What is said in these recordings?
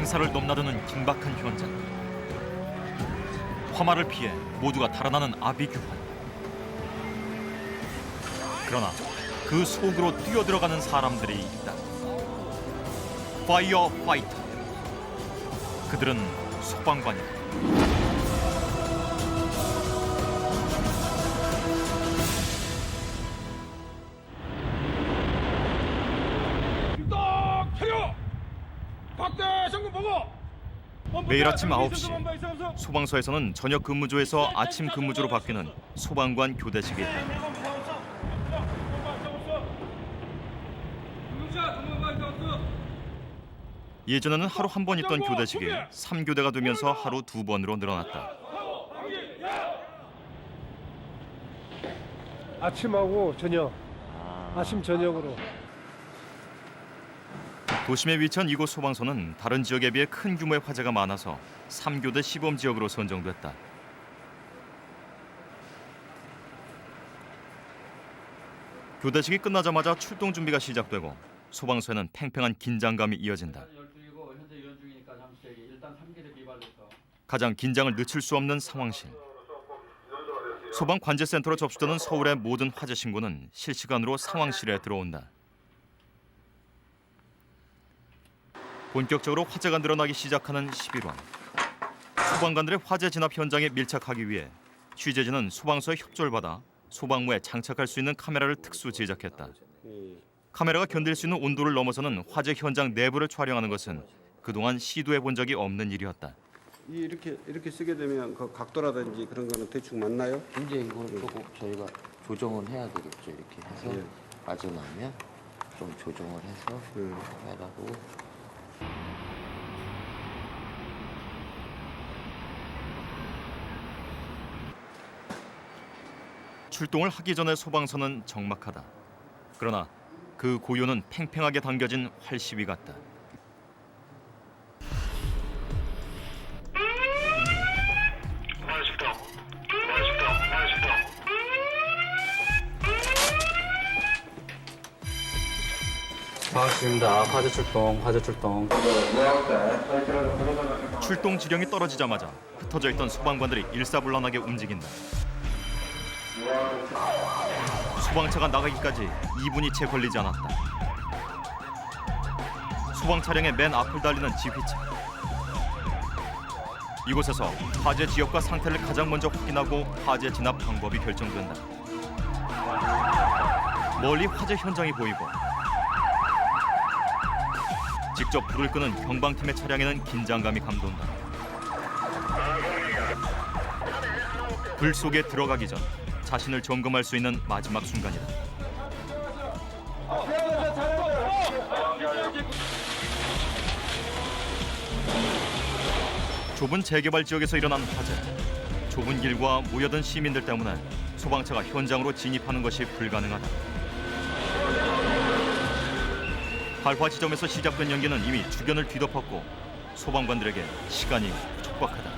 생사를 넘나드는 긴박한 현장. 화마를 피해 모두가 달아나는 아비규환. 그러나 그 속으로 뛰어들어가는 사람들이 있다. 파이어 파이터. 그들은 소방관이다. 매일 아침 9시 소방서에서는 저녁 근무조에서 아침 근무조로 바뀌는 소방관 교대식이 있다. 예전에는 하루 한 번 있던 교대식이 3교대가 되면서 하루 2번으로 늘어났다. 아침하고 저녁, 아침 저녁으로. 도심에 위치한 이곳 소방서는 다른 지역에 비해 큰 규모의 화재가 많아서 3교대 시범 지역으로 선정됐다. 교대식이 끝나자마자 출동 준비가 시작되고 소방서에는 팽팽한 긴장감이 이어진다. 가장 긴장을 늦출 수 없는 상황실. 소방관제센터로 접수되는 서울의 모든 화재 신고는 실시간으로 상황실에 들어온다. 본격적으로 화재가 늘어나기 시작하는 11월. 소방관들의 화재 진압 현장에 밀착하기 위해 취재진은 소방서의 협조를 받아 소방무에 장착할 수 있는 카메라를 특수 제작했다. 카메라가 견딜 수 있는 온도를 넘어서는 화재 현장 내부를 촬영하는 것은 그동안 시도해 본 적이 없는 일이었다. 이렇게 쓰게 되면 그 각도라든지 그런 거는 대충 맞나요? 이제 이걸 또 저희가 조정을 해야 되겠죠. 이렇게 해서 네. 빠져나오면 좀 조정을 해서 카메라로. 출동을 하기 전에 소방서는 적막하다. 그러나 그 고요는 팽팽하게 당겨진 활시위 같다. 반갑습니다. 화재 출동. 출동 지령이 떨어지자마자 흩어져 있던 소방관들이 일사불란하게 움직인다. 소방차가 나가기까지 2분이 채 걸리지 않았다. 소방 차량의 맨 앞을 달리는 지휘차. 이곳에서 화재 지역과 상태를 가장 먼저 확인하고 화재 진압 방법이 결정된다. 멀리 화재 현장이 보이고 직접 불을 끄는 경방팀의 차량에는 긴장감이 감돈다. 불 속에 들어가기 전 자신을 점검할 수 있는 마지막 순간이다. 좁은 재개발 지역에서 일어난 화재. 좁은 길과 모여든 시민들 때문에 소방차가 현장으로 진입하는 것이 불가능하다. 발화 지점에서 시작된 연기는 이미 주변을 뒤덮었고 소방관들에게 시간이 촉박하다.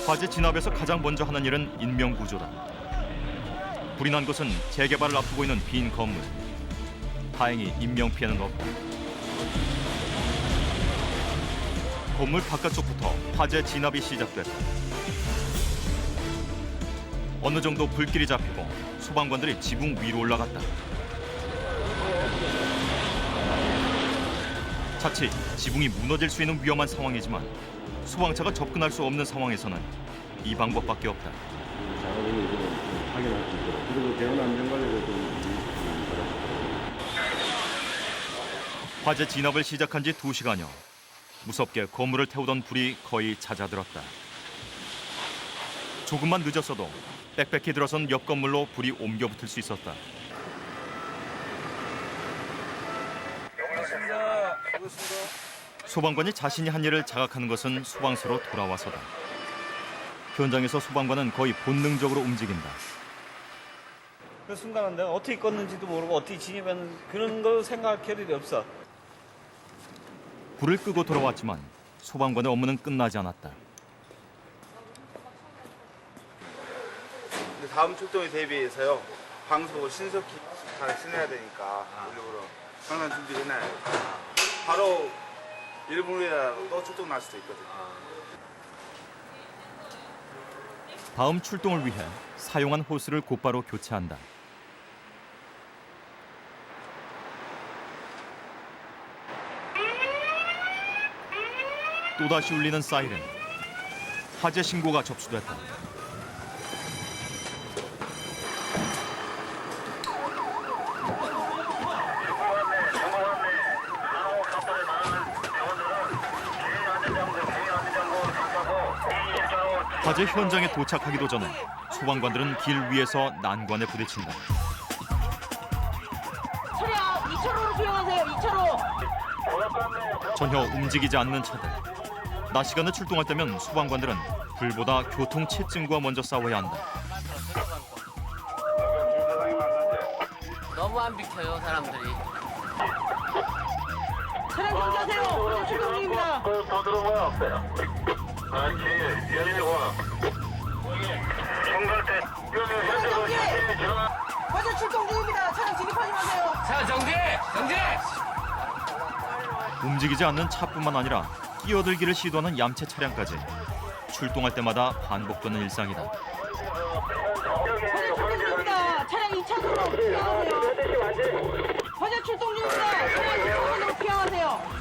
화재 진압에서 가장 먼저 하는 일은 인명구조다. 불이 난 곳은 재개발을 앞두고 있는 빈 건물. 다행히 인명피해는 없다. 건물 바깥쪽부터 화재 진압이 시작됐다. 어느 정도 불길이 잡히고 소방관들이 지붕 위로 올라갔다. 자칫 지붕이 무너질 수 있는 위험한 상황이지만 소방차가 접근할 수 없는 상황에서는 이 방법밖에 없다. 화재 진압을 시작한 지 2시간여. 무섭게 건물을 태우던 불이 거의 잦아들었다. 조금만 늦었어도 빽빽히 들어선 옆 건물로 불이 옮겨 붙을 수 있었다. 소방관이 자신이 한 일을 자각하는 것은 소방서로 돌아와서다. 현장에서 소방관은 거의 본능적으로 움직인다. 그 순간은 내가 어떻게 껐는지도 모르고 어떻게 진입했는지 그런 거 생각할 겨를이 없어. 불을 끄고 돌아왔지만 소방관의 업무는 끝나지 않았다. 다음 출동에 대비해서요. 방송을 신속히 잘 신어야 되니까 일부러 항상 준비해놔요. 바로 1분 후에 또 출동 날 수도 있거든요. 다음 출동을 위해 사용한 호스를 곧바로 교체한다. 또다시 울리는 사이렌. 화재 신고가 접수됐다. 화재 현장에 도착하기도 전에 소방관들은 길 위에서 난관에 부딪힌다. 차량 2차로로 수행하세요. 2차로. 전혀 움직이지 않는 차들. 낮 시간에 출동할 때면 소방관들은 불보다 교통 체증과 먼저 싸워야 한다. 너무 안 비켜요, 사람들이. 차량 정지하세요. 화재 출동 중입니다. 더 들어온 거야 없어요? 그렇지. 연인이고. 중간대. 차량 정지. 화재 출동 중입니다. 차량 진입하지 마세요. 자, 정지! 정지! 움직이지 않는 차뿐만 아니라 끼어들기를 시도하는 얌체 차량까지 출동할 때마다 반복되는 일상이다. 화재 출동 중입니다. 차량 2차로로 피하세요. 화재 출동 중입니다. 차량 2차로로 피하세요.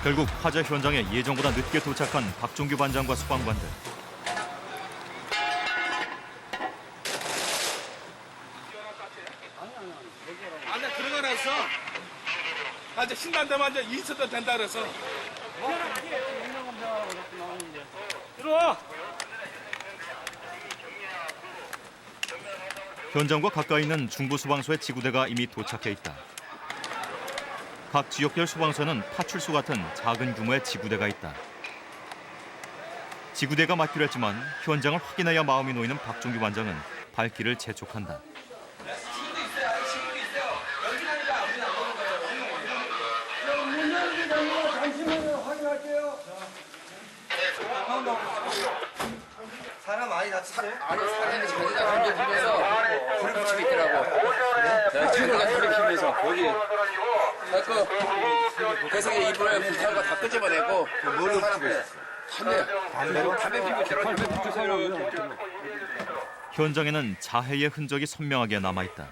결국 화재 현장에 예정보다 늦게 도착한 박종규 반장과 소방관들. 안에 들어가놨어. 이제 신난다면 이제 2초도 된다 그래서. 들어와. 현장과 가까이 있는 중부소방서의 지구대가 이미 도착해 있다. 각 지역별 소방서는 파출소 같은 작은 규모의 지구대가 있다. 지구대가 맞기로 했지만 현장을 확인해야 마음이 놓이는 박종규 반장은 발길을 재촉한다. 사람 많이 다쳤어요? 아니, 사람이 자기가 담배 피면서 불을 붙이고 있더라고. 친구가 담배 피면서 여기. 그래서 이불에 불타는 거 다 끄집어내고 물을 붙이고 있었어. 담배 피면 현장에는 자해의 흔적이 선명하게 남아있다.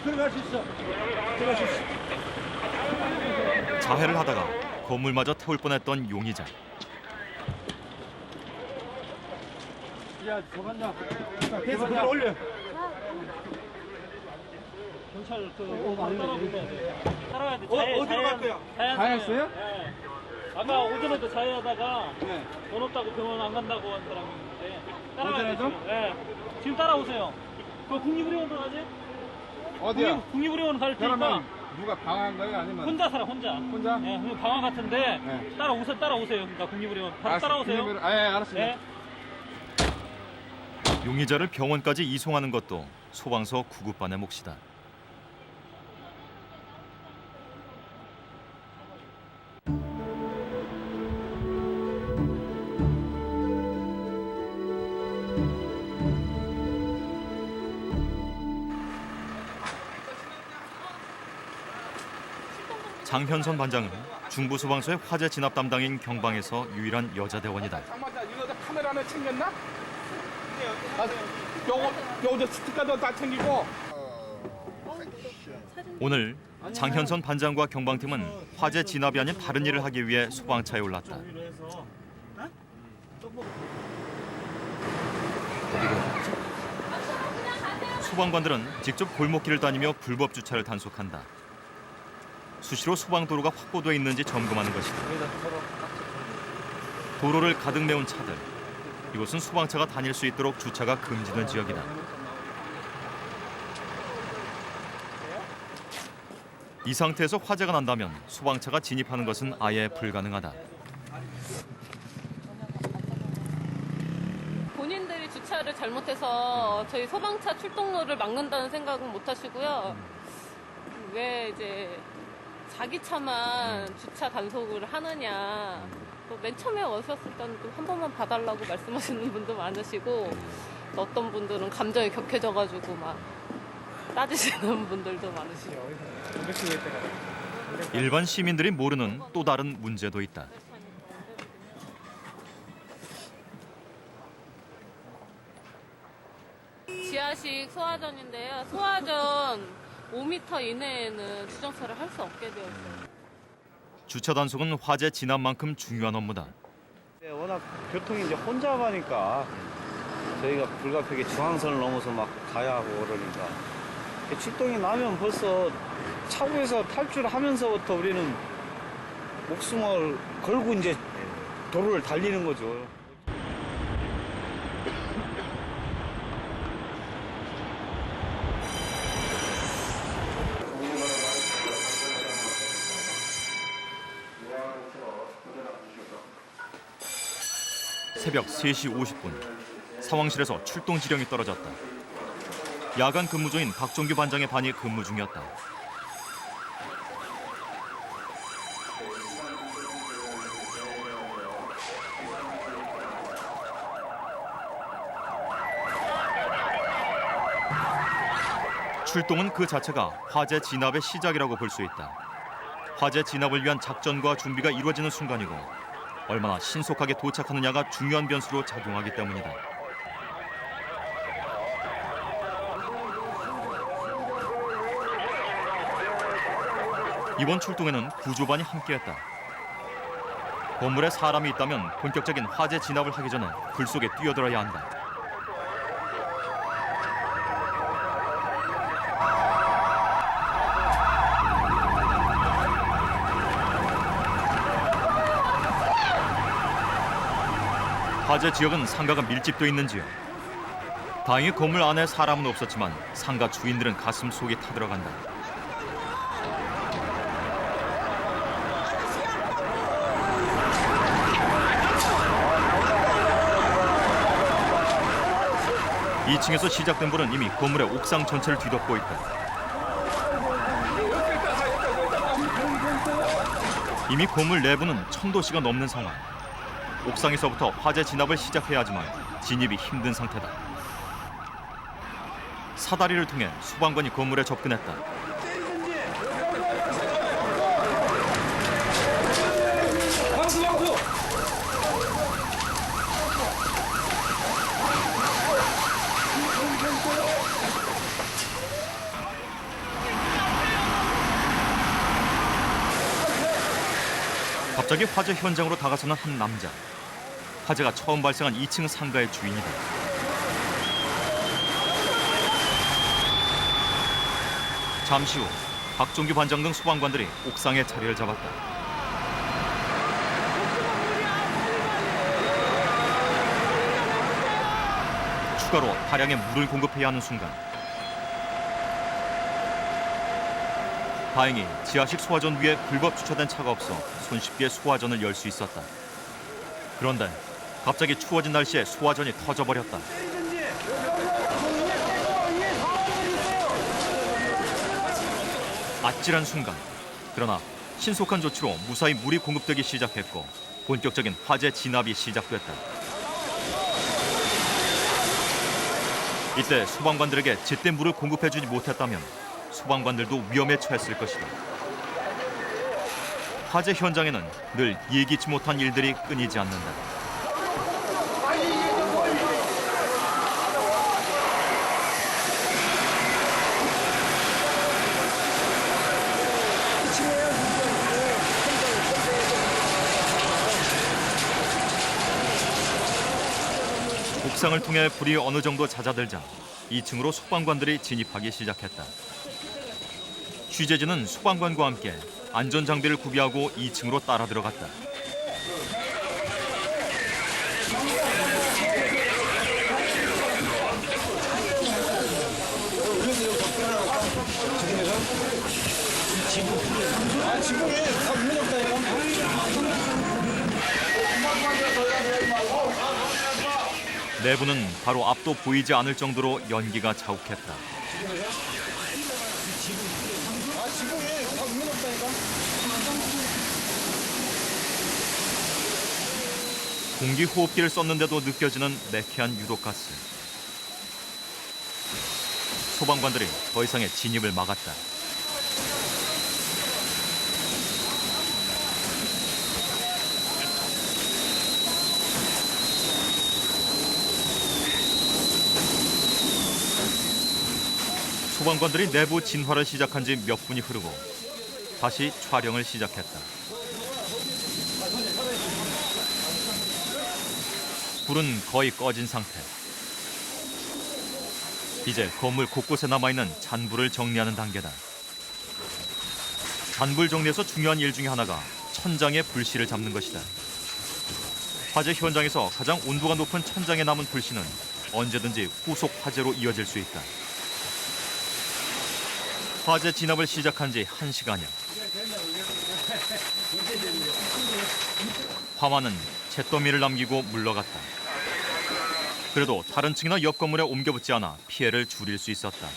들어갈 수 있어. 들어갈 수 있어. 자해를 하다가 건물마저 태울 뻔했던 용의자. 야, 저간다. 계속 들어 올려. 경찰 따라와야 돼. 어디로 갈 거야? 자해했어요? 네. 아까 오전에도 자해하다가 돈 없다고 병원 안 간다고 한 사람이 있는데 따라와야 돼. 지금. 네. 지금 따라오세요. 그 국립의료원으로 가지? 어디야? 국립의료원 갈 테니까. 그러면 누가 방한 거야 아니면? 혼자 살아, 혼자. 혼자? 네, 방황 같은데 네. 따라오세요. 그러니까 국립의료원 바로 따라오세요. 알았습니다. 네. 용의자를 병원까지 이송하는 것도 소방서 구급반의 몫이다. 장현선 반장은 중부소방서의 화재 진압 담당인 경방에서 유일한 여자 대원이다. 이거 카메라 하나 챙겼나? 요거 스티커도 다 챙기고. 오늘 장현선 반장과 경방팀은 화재 진압이 아닌 다른 일을 하기 위해 소방차에 올랐다. 소방관들은 직접 골목길을 다니며 불법 주차를 단속한다. 수시로 소방도로가 확보돼 있는지 점검하는 것이다. 도로를 가득 메운 차들. 이곳은 소방차가 다닐 수 있도록 주차가 금지된 지역이다. 이 상태에서 화재가 난다면 소방차가 진입하는 것은 아예 불가능하다. 본인들이 주차를 잘못해서 저희 소방차 출동로를 막는다는 생각은 못 하시고요. 왜 이제 자기 차만 주차 단속을 하느냐. 또 맨 처음에 오셨을 때는 또 한 번만 봐달라고 말씀하시는 분도 많으시고, 또 어떤 분들은 감정이 격해져가지고 막 따지시는 분들도 많으시고. 일반 시민들이 모르는 또 다른 문제도 있다. 지하식 소화전인데요. 소화전 5m 이내에는 주정차를 할 수 없게 되어 있어요. 주차 단속은 화재 진압 만큼 중요한 업무다. 워낙 교통이 이제 혼잡하니까 저희가 불가피하게 중앙선을 넘어서 막 가야 하고 그러니까 출동이 나면 벌써 차고에서 탈출하면서부터 우리는 목숨을 걸고 이제 도로를 달리는 거죠. 새벽 3시 50분, 상황실에서 출동 지령이 떨어졌다. 야간 근무 중인 박종규 반장의 반이 근무 중이었다. 출동은 그 자체가 화재 진압의 시작이라고 볼 수 있다. 화재 진압을 위한 작전과 준비가 이루어지는 순간이고 얼마나 신속하게 도착하느냐가 중요한 변수로 작용하기 때문이다. 이번 출동에는 구조반이 함께했다. 건물에 사람이 있다면 본격적인 화재 진압을 하기 전에 불 속에 뛰어들어야 한다. 화재 지역은 상가가 밀집돼 있는 지역. 다행히 건물 안에 사람은 없었지만 상가 주인들은 가슴 속이 타들어간다. 이 층에서 시작된 불은 이미 건물의 옥상 전체를 뒤덮고 있다. 이미 건물 내부는 1000도씨가 넘는 상황. 옥상에서부터 화재 진압을 시작해야 하지만 진입이 힘든 상태다. 사다리를 통해 소방관이 건물에 접근했다. 갑자기 화재 현장으로 다가서는 한 남자. 화재가 처음 발생한 2층 상가의 주인이다. 잠시 후 박종규 반장 등 소방관들이 옥상에 자리를 잡았다. 추가로 다량의 물을 공급해야 하는 순간 다행히 지하식 소화전 위에 불법 주차된 차가 없어 손쉽게 소화전을 열 수 있었다. 그런데 갑자기 추워진 날씨에 소화전이 터져버렸다. 아찔한 순간. 그러나 신속한 조치로 무사히 물이 공급되기 시작했고 본격적인 화재 진압이 시작됐다. 이때 소방관들에게 제때 물을 공급해주지 못했다면 소방관들도 위험에 처했을 것이다. 화재 현장에는 늘 예기치 못한 일들이 끊이지 않는다. 옥상을 통해 불이 어느 정도 잦아들자 2층으로 소방관들이 진입하기 시작했다. 취재진은 소방관과 함께 안전장비를 구비하고 2층으로 따라 들어갔다. 내부는 바로 앞도 보이지 않을 정도로 연기가 자욱했다. 공기 호흡기를 썼는데도 느껴지는 매캐한 유독가스. 소방관들이 더 이상의 진입을 막았다. 소방관들이 내부 진화를 시작한 지 몇 분이 흐르고 다시 촬영을 시작했다. 불은 거의 꺼진 상태. 이제 건물 곳곳에 남아있는 잔불을 정리하는 단계다. 잔불 정리에서 중요한 일 중에 하나가 천장의 불씨를 잡는 것이다. 화재 현장에서 가장 온도가 높은 천장에 남은 불씨는 언제든지 후속 화재로 이어질 수 있다. 화재 진압을 시작한 지 1시간여. 화마는 잿더미를 남기고 물러갔다. 그래도 다른 층이나 옆 건물에 옮겨붙지 않아 피해를 줄일 수 있었다.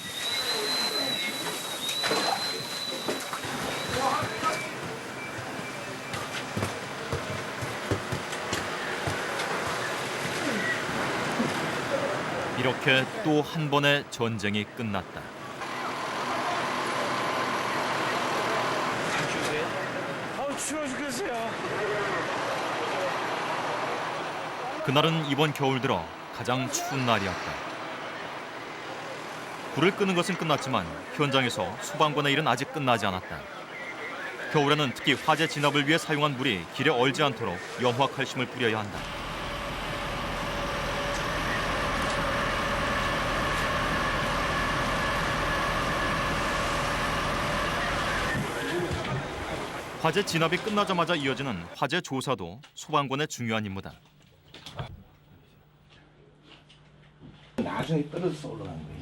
이렇게 또 한 번의 전쟁이 끝났다. 추워 죽겠어요. 그날은 이번 겨울 들어 가장 추운 날이었다. 불을 끄는 것은 끝났지만 현장에서 소방관의 일은 아직 끝나지 않았다. 겨울에는 특히 화재 진압을 위해 사용한 물이 길에 얼지 않도록 염화칼슘을 뿌려야 한다. 화재 진압이 끝나자마자 이어지는 화재 조사도 소방관의 중요한 임무다. 나중에 떨어져서 올라가는 거예요.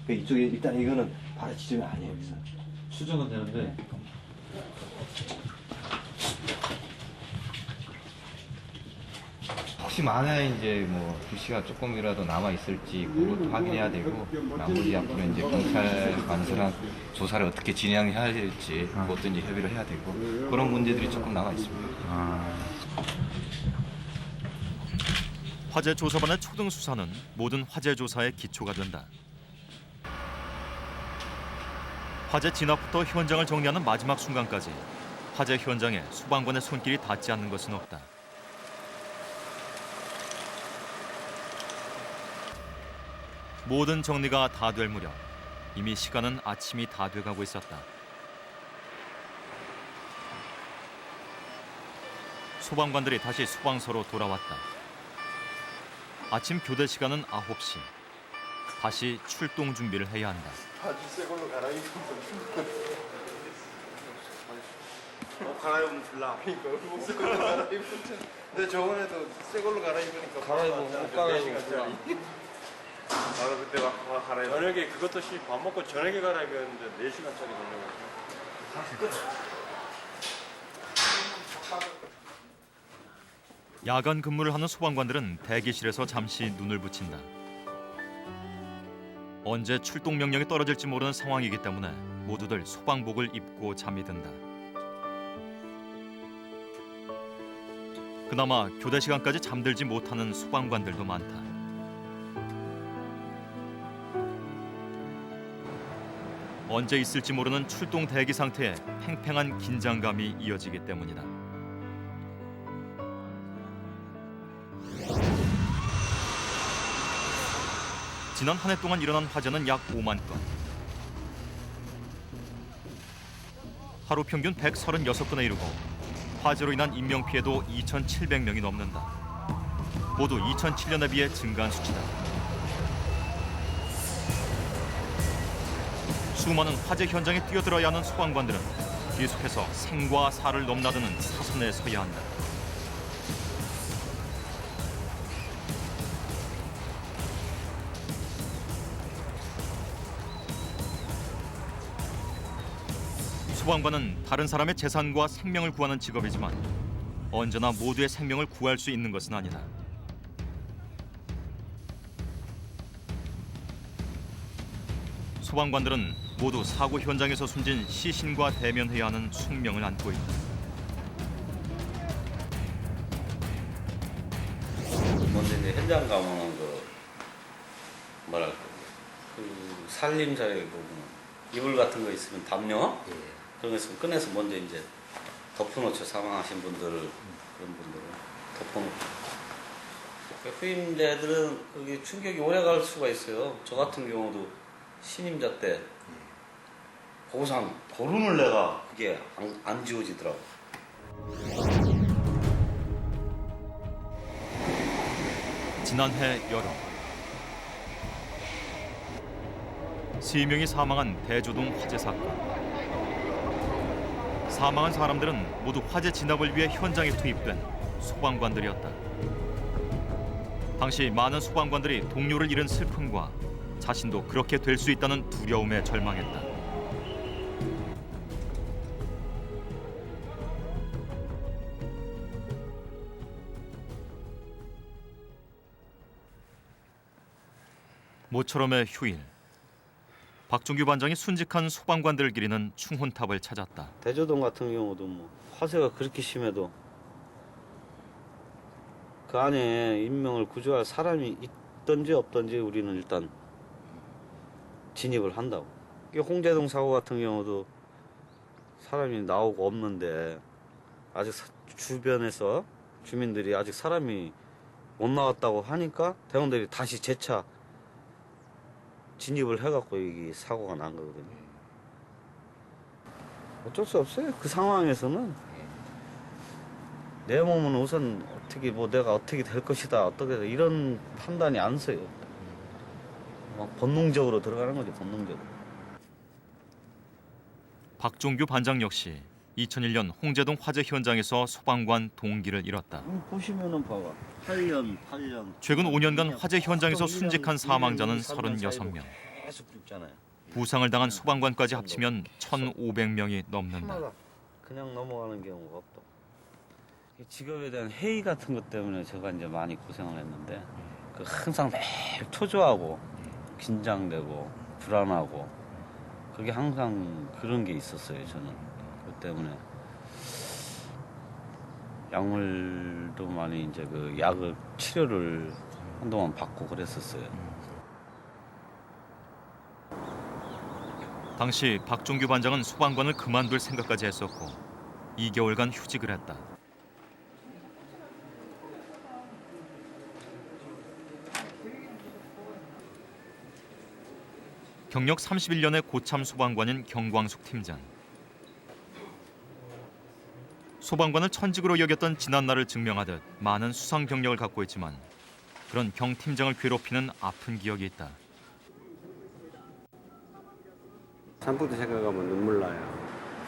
그러니까 이쪽에 일단 이거는 바로 지점이 아니에요. 여기서 수정은 되는데 혹시 만에 이제 뭐 불씨가 조금이라도 남아 있을지 그것도 확인해야 되고 나머지 앞으로 이제 경찰 관서랑 조사를 어떻게 진행해야 될지 그것도 이제 협의를 해야 되고 그런 문제들이 조금 남아 있습니다. 화재 조사반의 초등 수사는 모든 화재 조사의 기초가 된다. 화재 진압부터 현장을 정리하는 마지막 순간까지 화재 현장에 소방관의 손길이 닿지 않는 것은 없다. 모든 정리가 다 될 무렵 이미 시간은 아침이 다 돼가고 있었다. 소방관들이 다시 소방서로 돌아왔다. 아침 교대 시간은 9시. 다시 출동 준비를 해야 한다. 아주 새 걸로 갈아입으면 갈아입으면 불나. 그러니까 새 걸로 갈아입으면. 근데 저번에도 새 걸로 갈아입으니까 갈아입으면 못 갈아입으면 나도 그때 막 갈아입고 저녁에 그것도 밥 먹고 저녁에 갈아입었는데 4시간짜리 걸려가지고. 야간 근무를 하는 소방관들은 대기실에서 잠시 눈을 붙인다. 언제 출동 명령이 떨어질지 모르는 상황이기 때문에 모두들 소방복을 입고 잠이 든다. 그나마 교대 시간까지 잠들지 못하는 소방관들도 많다. 언제 있을지 모르는 출동 대기 상태에 팽팽한 긴장감이 이어지기 때문이다. 지난 한 해 동안 일어난 화재는 약 5만 건. 하루 평균 136건에 이르고 화재로 인한 인명피해도 2,700명이 넘는다. 모두 2007년에 비해 증가한 수치다. 수많은 화재 현장에 뛰어들어야 하는 소방관들은 계속해서 생과 사를 넘나드는 사선에 서야 한다. 소방관은 다른 사람의 재산과 생명을 구하는 직업이지만 언제나 모두의 생명을 구할 수 있는 것은 아니다. 소방관들은 모두 사고 현장에서 숨진 시신과 대면해야 하는 숙명을 안고 있다. 먼저 이제 현장 가면은 뭐랄까 살림자에 보면 이불 같은 거 있으면 담요 그런 거 있으면 꺼내서 먼저 이제 덮어놓죠. 사망하신 분들 그런 분들은 덮어놓고. 후임자들은 그게 충격이 오래 갈 수가 있어요. 저 같은 경우도 신임자 때 보상 보름을 내가 그게 안 지워지더라고. 지난해 여름 3명이 사망한 대조동 화재 사건. 사망한 사람들은 모두 화재 진압을 위해 현장에 투입된 소방관들이었다. 당시 많은 소방관들이 동료를 잃은 슬픔과 자신도 그렇게 될 수 있다는 두려움에 절망했다. 모처럼의 휴일. 박종규 반장이 순직한 소방관들을 기리는 충혼탑을 찾았다. 대조동 같은 경우도 뭐 화재가 그렇게 심해도 그 안에 인명을 구조할 사람이 있든지 없든지 우리는 일단 진입을 한다고. 홍제동 사고 같은 경우도 사람이 나오고 없는데 아직 주변에서 주민들이 아직 사람이 못 나왔다고 하니까 대원들이 다시 재차 진입을 해갖고 여기 사고가 난 거거든요. 어쩔 수 없어요. 그 상황에서는 내 몸은 우선 어떻게 내가 어떻게 될 것이다 어떻게 이런 판단이 안 서요. 막 본능적으로 들어가는 거죠. 본능적으로. 박종규 반장 역시 2001년 홍제동 화재 현장에서 소방관 동기를 잃었다. 보시면은 봐봐. 8년. 최근 5년간 화재 현장에서 순직한 사망자는 36명. 계속 죽잖아요. 부상을 당한 소방관까지 합치면 1,500명이 넘는다. 그냥 넘어가는 경우가 없다. 직업에 대한 회의 같은 것 때문에 제가 이제 많이 고생을 했는데 항상 매일 초조하고 긴장되고 불안하고 그게 항상 그런 게 있었어요. 저는 그 때문에 약물도 많이 이제 그 약을 치료를 한동안 받고 그랬었어요. 당시 박종규 반장은 소방관을 그만둘 생각까지 했었고 2개월간 휴직을 했다. 경력 31년의 고참 소방관인 경광숙 팀장. 소방관을 천직으로 여겼던 지난날을 증명하듯 많은 수상 경력을 갖고 있지만 그런 경 팀장을 괴롭히는 아픈 기억이 있다. 산불도 생각하면 눈물 나요.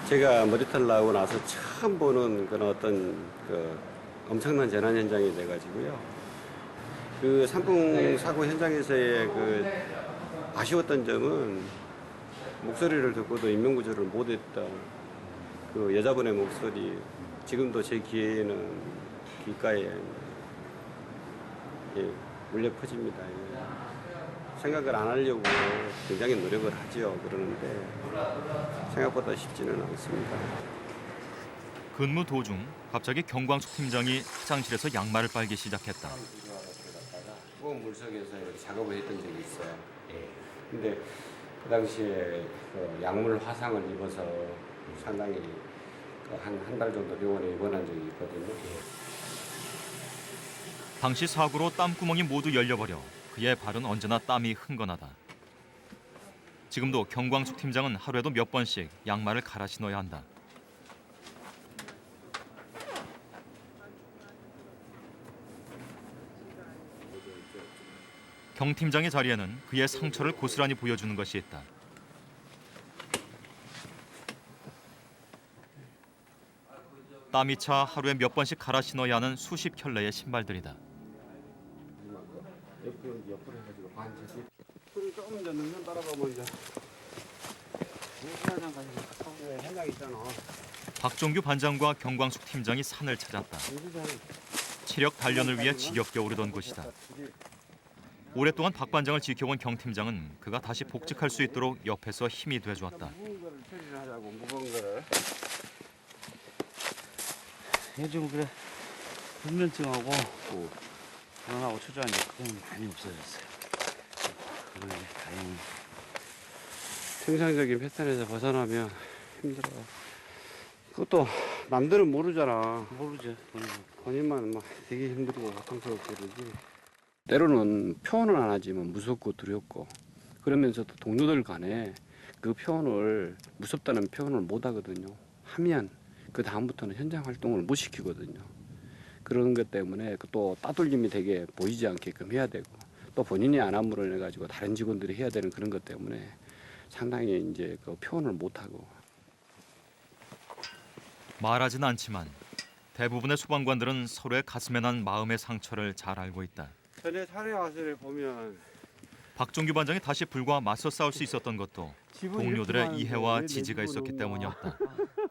제가 머리털 나고 나서 처음 보는 그런 어떤 그 엄청난 재난 현장이 돼가지고요. 그 산불 사고 현장에서의 그 아쉬웠던 점은 목소리를 듣고도 인명구조를 못했다. 그 여자분의 목소리 지금도 제 귀에는 귓가에 울려 퍼집니다. 생각을 안 하려고 굉장히 노력을 하죠. 그러는데 생각보다 쉽지는 않습니다. 근무 도중 갑자기 경광숙 팀장이 화장실에서 양말을 빨기 시작했다. 뜨거운 물속에서 이렇게 작업을 했던 적이 있어요. 근데 그 당시에 그 약물 화상을 입어서 상당히 한 달 정도 병원에 입원한 적이 있거든요. 당시 사고로 땀구멍이 모두 열려버려 그의 발은 언제나 땀이 흥건하다. 지금도 경광숙 팀장은 하루에도 몇 번씩 양말을 갈아 신어야 한다. 경 팀장의 자리에는 그의 상처를 고스란히 보여주는 것이 있다. 땀이 차 하루에 몇 번씩 갈아 신어야 하는 수십 켤레의 신발들이다. 옆으로 해가지고 반차씩. 조금 이제 능선 따라가면 이제 공사장까지 현장 있잖아. 박종규 반장과 경광숙 팀장이 산을 찾았다. 체력 단련을 위해 지겹게 오르던 곳이다. 오랫동안 박 반장을 지켜온 경 팀장은 그가 다시 복직할 수 있도록 옆에서 힘이 돼주었다. 무거운 거를 처리를 하자고, 무거운 거를. 요즘 그래 불면증하고 불안하고 초조한 게 그건 많이 없어졌어요. 그건 이제 다행히. 정상적인 패턴에서 벗어나면 힘들어. 그것도 남들은 모르잖아. 모르죠. 본인만 막 되게 힘들고 고통스럽고 그러지. 때로는 표현을 안 하지만 무섭고 두렵고 그러면서도 동료들 간에 그 표현을 무섭다는 표현을 못 하거든요. 하면 그 다음부터는 현장 활동을 못 시키거든요. 그런 것 때문에 또 따돌림이 되게 보이지 않게끔 해야 되고 또 본인이 안 함으로 인해 가지고 다른 직원들이 해야 되는 그런 것 때문에 상당히 이제 그 표현을 못 하고. 말하진 않지만 대부분의 소방관들은 서로의 가슴에 난 마음의 상처를 잘 알고 있다. 전에 사례 와서를 보면 박종규 반장이 다시 불과 맞서 싸울 수 있었던 것도 동료들의 이해와 지지가 있었기 때문이었다.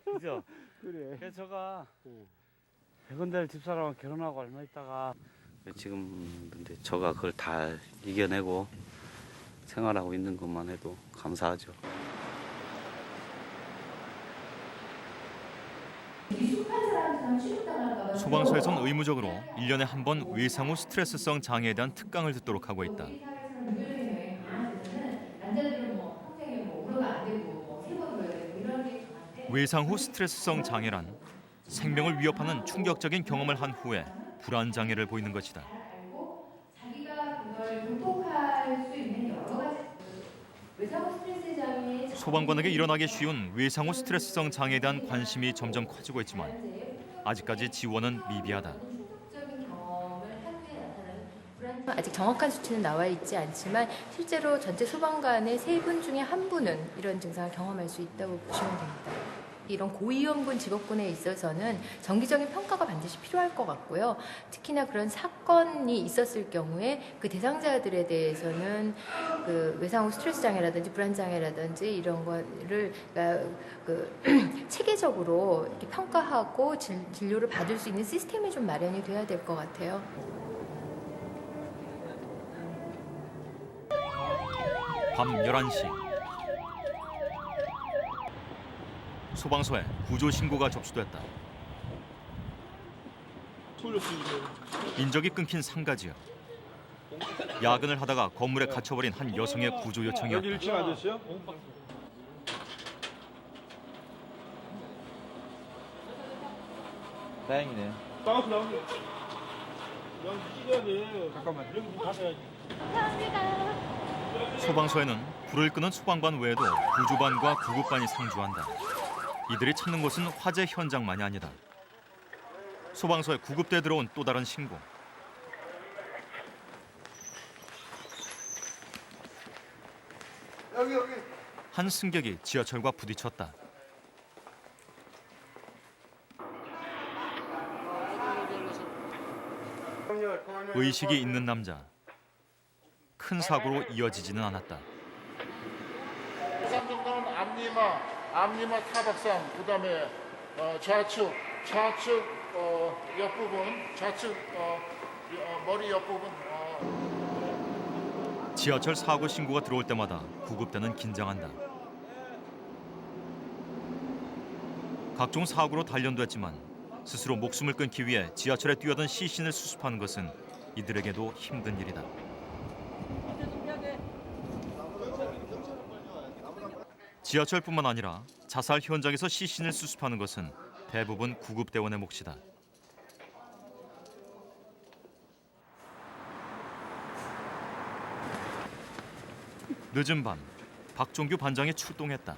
그죠? 그래. 그래서 제가 백원들 집사람하고 결혼하고 얼마 있다가 지금 근데 저가 그걸 다 이겨내고 생활하고 있는 것만 해도 감사하죠. 소방서에선 의무적으로 1년에 한 번 외상후 스트레스성 장애에 대한 특강을 듣도록 하고 있다. 외상 후 스트레스성 장애란 생명을 위협하는 충격적인 경험을 한 후에 불안 장애를 보이는 것이다. 소방관에게 일어나기 쉬운 외상 후 스트레스성 장애에 대한 관심이 점점 커지고 있지만 아직까지 지원은 미비하다. 아직 정확한 수치는 나와 있지 않지만 실제로 전체 소방관의 3분 중에 1분은 이런 증상을 경험할 수 있다고 보시면 됩니다. 이런 고위험군 직업군에 있어서는 정기적인 평가가 반드시 필요할 것 같고요. 특히나 그런 사건이 있었을 경우에 그 대상자들에 대해서는 그 외상 후 스트레스 장애라든지 불안 장애라든지 이런 거를 체계적으로 이렇게 평가하고 진료를 받을 수 있는 시스템이 좀 마련이 돼야 될 것 같아요. 밤 11시. 소방서에 구조 신고가 접수됐다. 인적이 끊긴 상가 지역. 야근을 하다가 건물에 갇혀버린 한 여성의 구조 요청이었다. 여기 1층 아저씨요? 다행이네요. 나왔어. 여기 찢어야 돼. 잠깐만. 여기 좀 가셔야지. 소방서에는 불을 끄는 소방관 외에도 구조반과 구급반이 상주한다. 이들이 찾는 곳은 화재 현장만이 아니다. 소방서에 구급대에 들어온 또 다른 신고. 여기. 한 승객이 지하철과 부딪혔다. 의식이 있는 남자. 큰 사고로 이어지지는 않았다. 부상 정도는 앞니마 타박상, 그다음에 좌측 옆부분, 좌측 머리 옆부분. 지하철 사고 신고가 들어올 때마다 구급대는 긴장한다. 각종 사고로 단련됐지만 스스로 목숨을 끊기 위해 지하철에 뛰어든 시신을 수습하는 것은 이들에게도 힘든 일이다. 지하철뿐만 아니라 자살 현장에서 시신을 수습하는 것은 대부분 구급대원의 몫이다. 늦은 밤, 박종규 반장이 출동했다.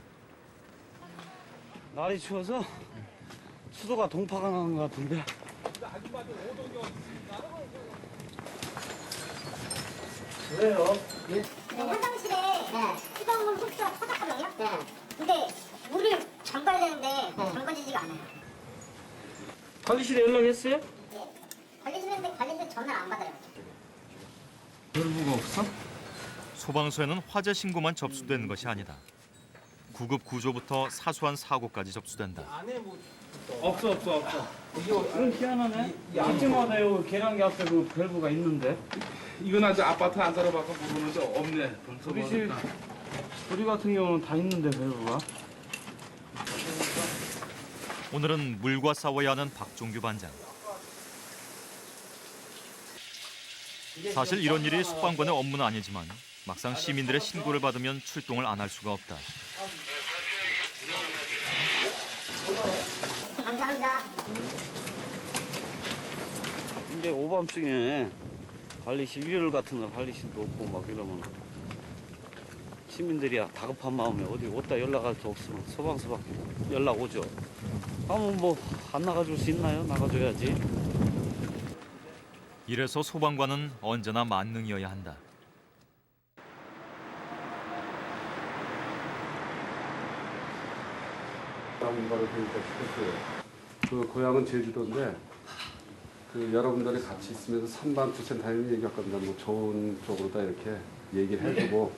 날이 추워서 수도가 동파가 나는 것 같은데. 왜요? 화장실에 수돗물 흡수가 터졌거든요. 근데 물을 잠가야 되는데 잠가지지가 않아요. 관리실에 연락했어요? 네. 관리실 전화를 안 받아요. 별부가 없어? 소방서에는 화재 신고만 접수되는 것이 아니다. 구급 구조부터 사소한 사고까지 접수된다. 없어. 이거 희한하네. 아침마다 요 계량기 앞에 그 밸브가 있는데. 이건 아직 아파트 안 살아봐서 모르는데 없네. 우리 같은 경우는 다 있는데 배우가. 오늘은 물과 싸워야 하는 박종규 반장. 사실 이런 일이 소방관의 업무는 아니지만 막상 시민들의 신고를 받으면 출동을 안 할 수가 없다. 감사합니다. 이제 오밤중에 관리실 일요일 같은 날 관리실도 없고 막 이러면 시민들이야 다급한 마음에 어디 어디다 연락할 수 없으면 소방서밖에 연락 오죠. 아무 뭐 안 나가줄 수 있나요? 나가줘야지. 이래서 소방관은 언제나 만능이어야 한다. 바로 보니까 싶었어요. 그 고향은 제주도인데 그 여러분들이 같이 있으면서 선반 투센타님 얘기할 겁니다. 뭐 좋은 쪽으로다 이렇게 얘기를 해주고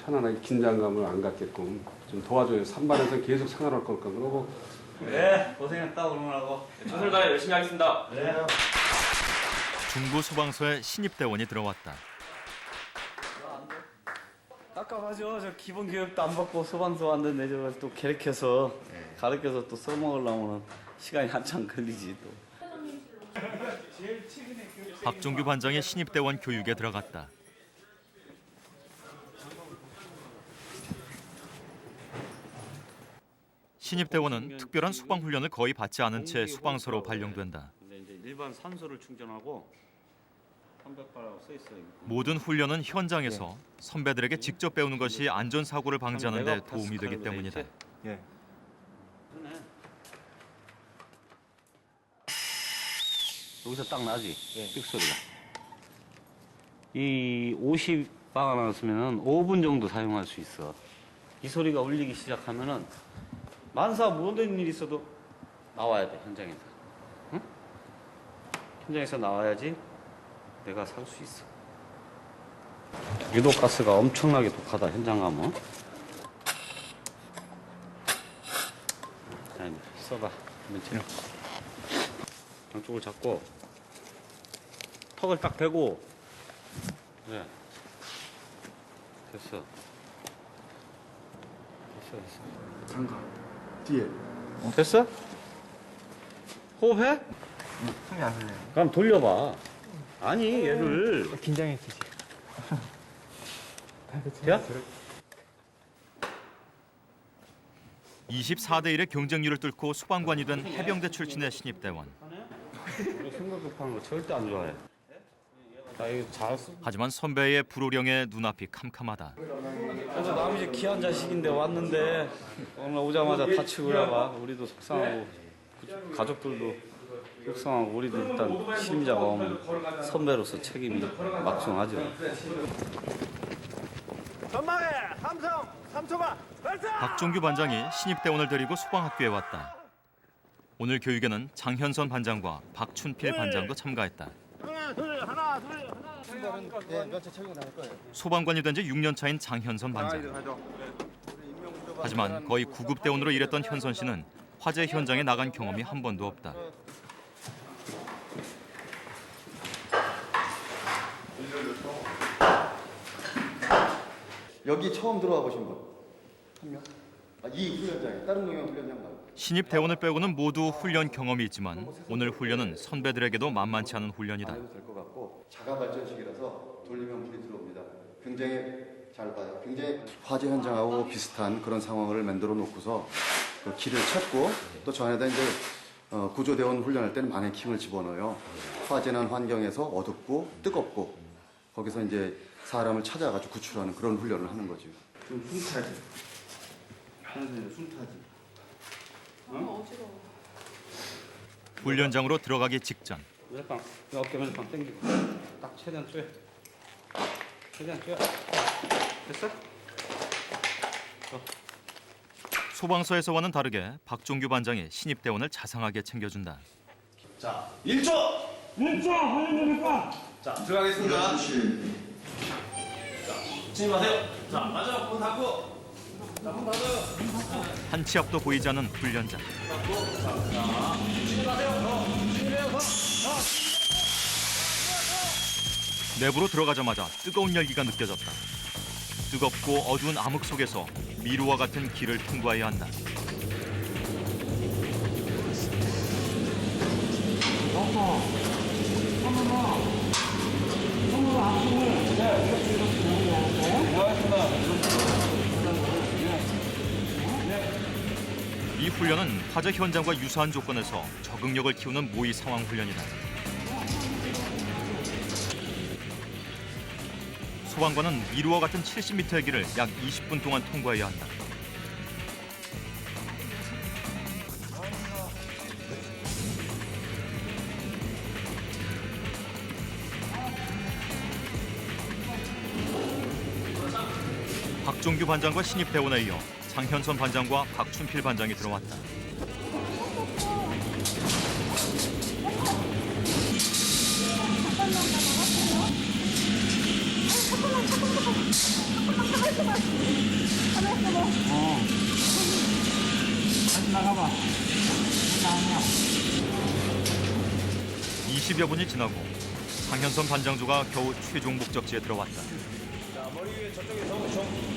편안하게 긴장감을 안 갖게끔 좀 도와줘요. 선반에서 계속 생활할 걸까 그러고. 네, 고생했다 오늘하고. 최선을 다해 열심히 하겠습니다. 네. 중부 소방서에 신입대원이 들어왔다. 깝깝하죠. 저 기본 교육도 안 받고 소방서 왔는데 저걸 또 가르쳐서 또 써먹으려면 시간이 한참 걸리지 또. 박종규 반장의 신입대원 교육에 들어갔다. 신입대원은 특별한 소방 훈련을 거의 받지 않은 채 소방서로 발령된다. 근데 이제 일반 산소를 충전하고 300바라고 써 있어요. 모든 훈련은 현장에서 선배들에게 직접 배우는 것이 안전사고를 방지하는 데 도움이 되기 때문이다. 예. 여기서 딱 나지? 삑 소리가. 이 50바가 나왔으면 5분 정도 사용할 수 있어. 이 소리가 울리기 시작하면은 만사 모든 일이 있어도 나와야 돼, 현장에서. 응? 현장에서 나와야지 내가 살 수 있어. 유독가스가 엄청나게 독하다, 현장 가면. 자, 써봐. 맨 양쪽을 잡고 턱을 딱 대고. 그래. 됐어. 됐어. 장갑 뒤에. 됐어? 호흡해? 숨이 안 흘려요. 그럼 돌려봐. 아니 얘를 긴장했지. 야? 24대 1의 경쟁률을 뚫고 소방관이 된 해병대 출신의 신입대원. 우리 생각 급한 거 절대 안 좋아해. 나 이거 잘 쓰. 하지만 선배의 불호령에 눈앞이 캄캄하다. 그래서 남이 이제 귀한 자식인데 왔는데 오늘 오자마자 다치고 그래봐. 우리도 속상하고 가족들도 속상하고 우리도 일단 심자가 오면 선배로서 책임이 막중하죠. 전방에 삼성 3초가 발사! 박종규 반장이 신입대원을 데리고 소방학교에 왔다. 오늘 교육에는 장현선 반장과 박춘필 반장도 참가했다. 하나 둘. 면체 착용 당할 거예요. 소방관이 된 지 6년 차인 장현선 반장. 하지만 거의 구급대원으로 일했던 현선 씨는 화재 현장에 나간 경험이 한 번도 없다. 여기 처음 들어와 보신 분? 한 명? 이 훈련장에 다른 동영 훈련장 말고. 신입대원을 빼고는 모두 훈련 경험이 있지만 오늘 훈련은 선배들에게도 만만치 않은 훈련이다. 될것 같고 자가 발전식이라서 돌리면 불이 들어옵니다. 굉장히 잘 봐요. 굉장히 화재 현장하고 비슷한 그런 상황을 만들어 놓고서 그 길을 찾고 또 저 안에다 이제 구조대원 훈련할 때는 마네킹을 집어넣어요. 화재난 환경에서 어둡고 뜨겁고 거기서 이제 사람을 찾아가지고 구출하는 그런 훈련을 하는 거죠. 좀 숨타지. 하늘에 숨타지. 어지러워. 훈련장으로 들어가기 직전 멜빵, 어깨 멜빵 당기고 딱 최대한 쪼여. 최대한 쪼여. 됐어? 소방서에서와는 다르게 박종규 반장이 신입대원을 자상하게 챙겨준다. 자, 1초! 1초! 훈련됩니까? 자, 들어가겠습니다. 진입하세요. 자, 마지막 문 닫고. 자, 문 닫아요. 한 치 앞도 보이지 않는 훈련장. 내부로 들어가자마자 뜨거운 열기가 느껴졌다. 뜨겁고 어두운 암흑 속에서 미루와 같은 길을 통과해야 한다. 이 훈련은 화재 현장과 유사한 조건에서 적응력을 키우는 모의 상황 훈련이다. 소방관은 미루와 같은 70m의 길을 약 20분 동안 통과해야 한다. 박종규 반장과 신입 대원에 이어 장현선 반장과 박춘필 반장이 들어왔다. 나가봐. 20여 분이 지나고 장현선 반장조가 겨우 최종 목적지에 들어왔다. 자, 머리 위에 저쪽에 정.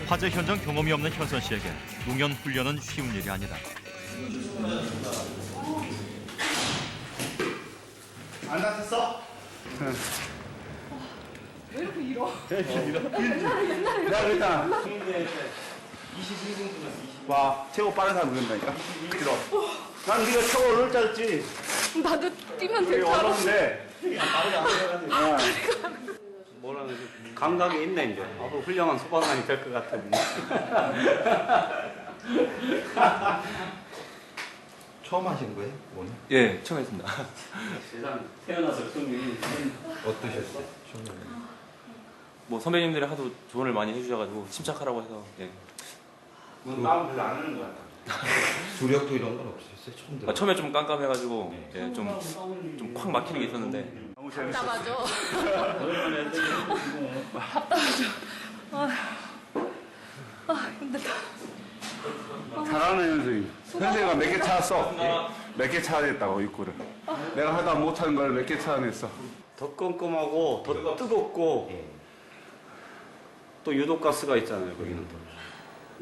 화재 현장 경험이 없는 현선 씨에게 농연 훈련은 쉬운 일이 아니다. 안 다쳤어? 왜 이렇게 길어? 내가 그랬잖아. 21분 와, 최고 빠른 사람 그런다니까. 들어. 난 네가 최고 오를 줄 알았지. 나도 뛰면 되게 될 줄 알았어. 어려운데. 뭐라 그러지? 감각이 있네 이제. 앞으로 훌륭한 소방관이 될 것 같은데. 처음 하신 거예요, 오늘? 예, 처음 했습니다. 세상 태어나서 처음이 어떠셨어요? 뭐 선배님들이 하도 조언을 많이 해주셔가지고 침착하라고 해서 예. 마음 별로 안 하는 것 같아. 두력도 이런 건 없으셨어요? 처음 들어. 처음에 좀 깜깜해가지고 예, 좀 콱 막히는 게 있었는데 너무 재밌어. 답답하죠. 힘들다. 잘하는 현수이. 현수이가 몇 개 찾았어? 몇 개 찾아냈다고 입구를. 내가 하다 못하는 걸 몇 개 찾아냈어. 더 껌껌하고 더 뜨겁고 또 유독가스가 있잖아요 거기는.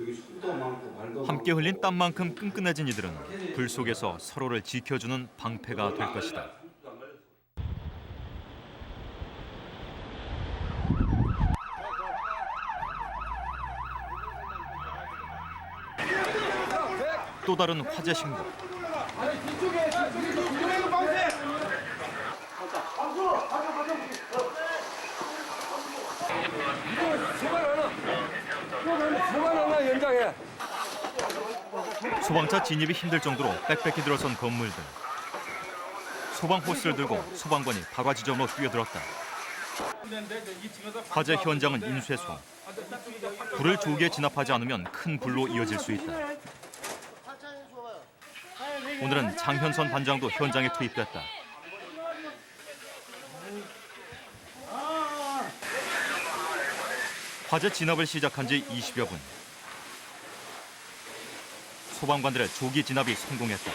여기 숲도 많고 말도 함께 흘린 땀만큼 끈끈해진 이들은 불 속에서 서로를 지켜주는 방패가 될 것이다. 또 다른 화재 신고. 뒤쪽에 방패. 제발 하나 연장해. 소방차 진입이 힘들 정도로 빽빽히 들어선 건물들. 소방 호스를 들고 소방관이 발화 지점으로 뛰어들었다. 화재 현장은 인쇄소. 불을 조기에 진압하지 않으면 큰 불로 이어질 수 있다. 오늘은 장현선 반장도 현장에 투입됐다. 화재 진압을 시작한 지 20여 분. 소방관들의 조기 진압이 성공했다.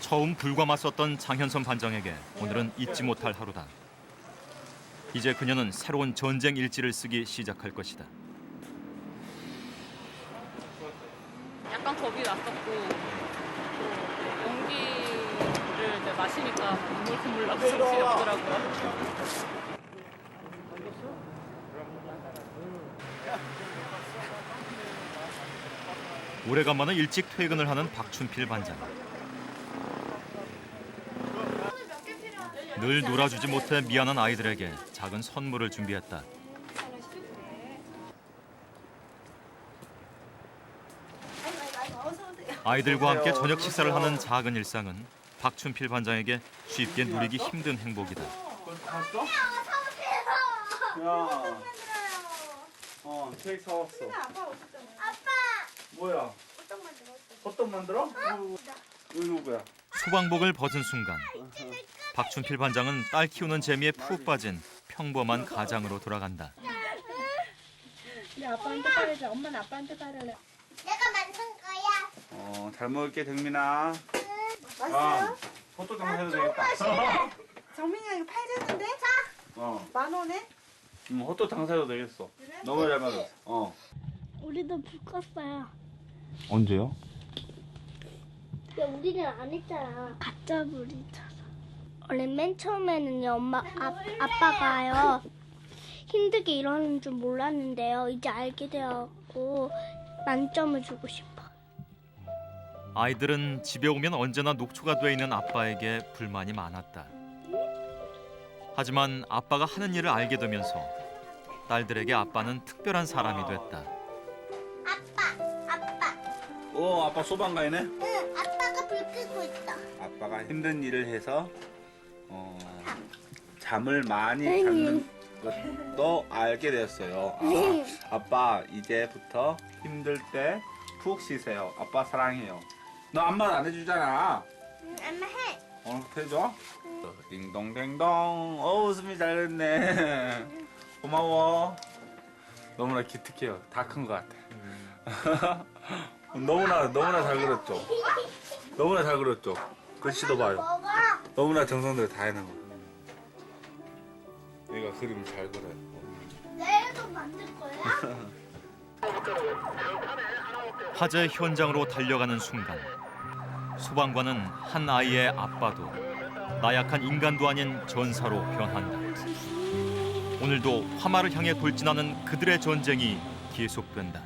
처음 불과 맞섰던 장현선 반장에게 오늘은 잊지 못할 하루다. 이제 그녀는 새로운 전쟁 일지를 쓰기 시작할 것이다. 약간 겁이 났었고 또 연기를 이제 마시니까 눈물 콧물 나고 정신이 없더라고요. 오래간만에 일찍 퇴근을 하는 박춘필 반장. 늘 놀아주지 못해 미안한 아이들에게 작은 선물을 준비했다. 아이들과 함께 저녁 식사를 하는 작은 일상은 박춘필 반장에게 쉽게 누리기 힘든 행복이다. 케이크 사왔어. 아빠 뭐야? 호떡 만들어? 이거 누구야? 소방복을 벗은 순간 박춘필 반장은 딸 키우는 재미에 푹 빠진 평범한 가장으로 돌아간다. 우리 아빠한테 따르자. 엄마는 아빠한테 따르래. 내가 만든 거야. 잘 먹을게 정민아. 맛있어요? 포토 좀 해도 되겠다. 정민이가 이거 팔겠는데? 자, 10,000원에? 호떡 장사해도 되겠어. 너무 잘 맞았어. 우리도 불 껐어요. 언제요? 야, 우리는 안 했잖아. 가짜 불이잖아. 원래 맨 처음에는요, 아빠가요, 힘들게 일하는 줄 몰랐는데요. 이제 알게 되었고, 만점을 주고 싶어. 아이들은 집에 오면 언제나 녹초가 돼 있는 아빠에게 불만이 많았다. 하지만 아빠가 하는 일을 알게 되면서 딸들에게 아빠는 특별한 사람이 됐다. 아빠 소방관이네? 응, 아빠가 불 끄고 있다. 아빠가 힘든 일을 해서 잠을 많이 자는 것도 알게 되었어요. 아빠 이제부터 힘들 때 푹 쉬세요. 아빠 사랑해요. 너 아무 말 안 해주잖아. 응, 엄마 해. 해줘? 딩동댕동. 웃음이 잘 됐네. 고마워. 너무나 기특해요. 다 큰 것 같아. 너무나 잘 그렸죠. 너무나 잘 그렸죠. 글씨도 봐요. 너무나 정성들을 다 해놓은 거. 얘가 그림 잘 그려요. 내일도 만들 거야? 화재 현장으로 달려가는 순간 소방관은 한 아이의 아빠도 나약한 인간도 아닌 전사로 변한다. 오늘도 화마를 향해 돌진하는 그들의 전쟁이 계속된다.